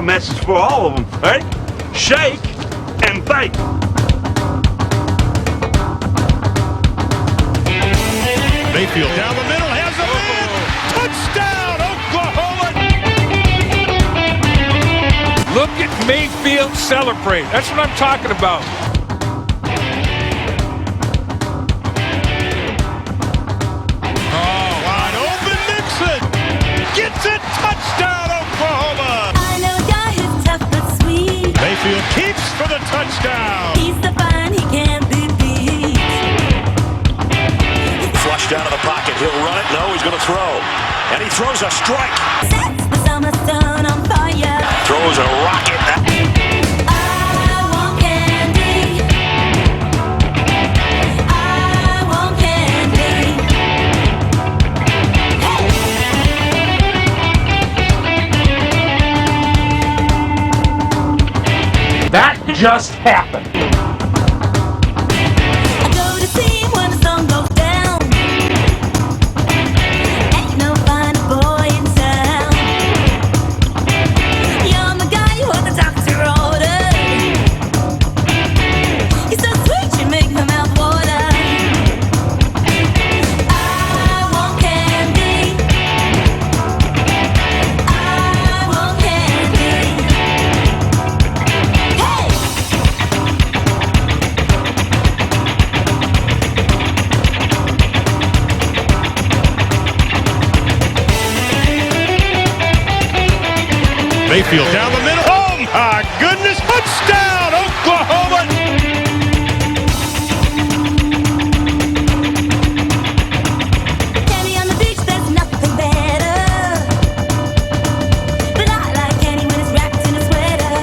message for all of them. Ready? Shake and bake. Mayfield down the middle, has a man! Touchdown, Oklahoma! Look at Mayfield celebrate. That's what I'm talking about. Oh, wide open Nixon! Gets it! Touchdown, Oklahoma! I know a guy who's tough but sweet. Mayfield keeps for the touchdown! He's the fun, he can't be beat. Flushed out of the pocket. He'll run it. No, he's going to throw. And he throws a strike. Sets the summer sun on fire. Throws a rocket. I want candy. I want candy. That just happened. I go to see him when the sun goes down. Ain't no finer boy in town. You're the guy who the doctor ordered. He's so sweet you make my mouth water. I want candy. I want candy. Hey! Mayfield down the middle. Oh my goodness! Touchdown, Oklahoma! Candy on the beach, there's nothing better. But I like candy when it's wrapped in a sweater.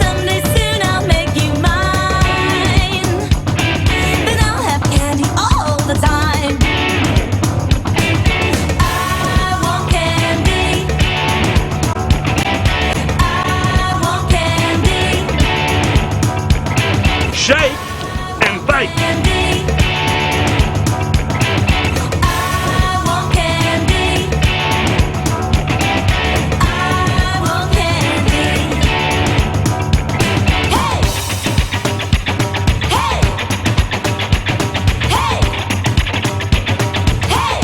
Someday soon I'll make you mine. Then I'll have candy all the time. I want candy. I want candy. Shake and bake. Candy. I want candy. I want candy. Hey! Hey! Hey! Hey!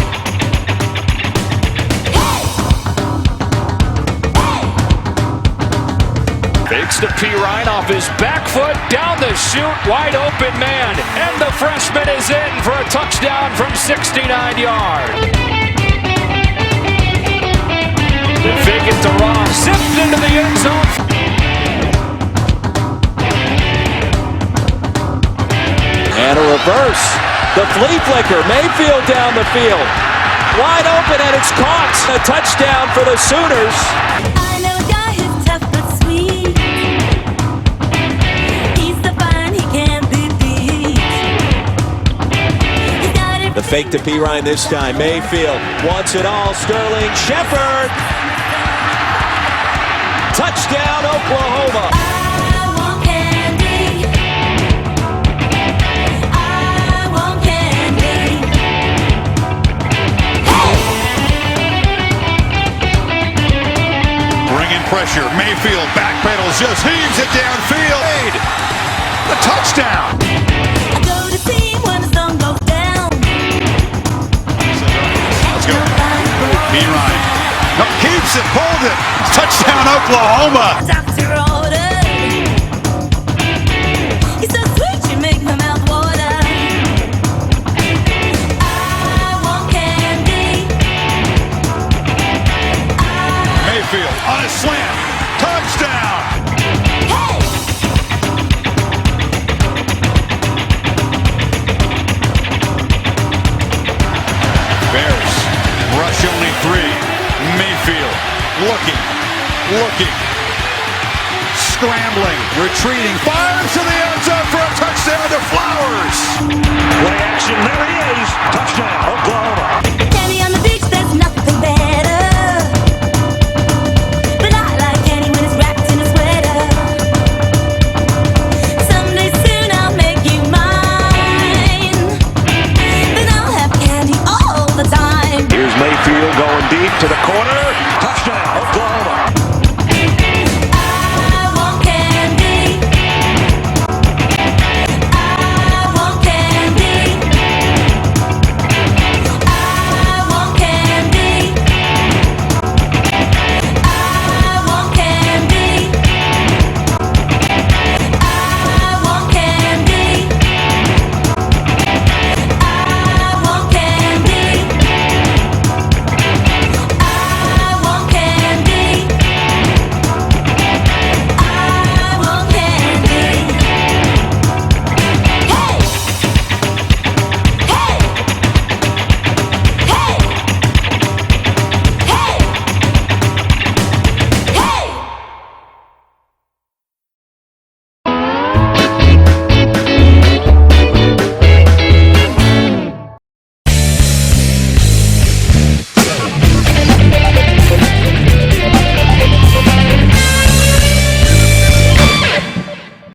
Fakes to P. Ryan off his back foot, down the chute, wide open man. And the freshman is in for a touchdown from 69 yards. The fake it to Ross, zipped into the end zone. And a reverse. The flea flicker. Mayfield down the field. Wide open and it's caught. A touchdown for the Sooners. I know a guy who's tough but sweet. He's the fun, he can't be beat. He's got it. The fake to P. Ryan this time. Mayfield wants it all. Sterling Shepard. Touchdown, Oklahoma. I want candy. I want candy. Bringing pressure. Mayfield back pedals, just heaves it downfield. A touchdown. I go to see him when the sun goes down. Let's go. P. Ryan. No, keeps it, pulled it. Touchdown, Oklahoma. Doctor ordered. He's so sweet you make my mouth water. I want candy. Mayfield on a slant. Touchdown. Hey! Bears rush only 3. Mayfield looking, scrambling, retreating, fires to the end zone.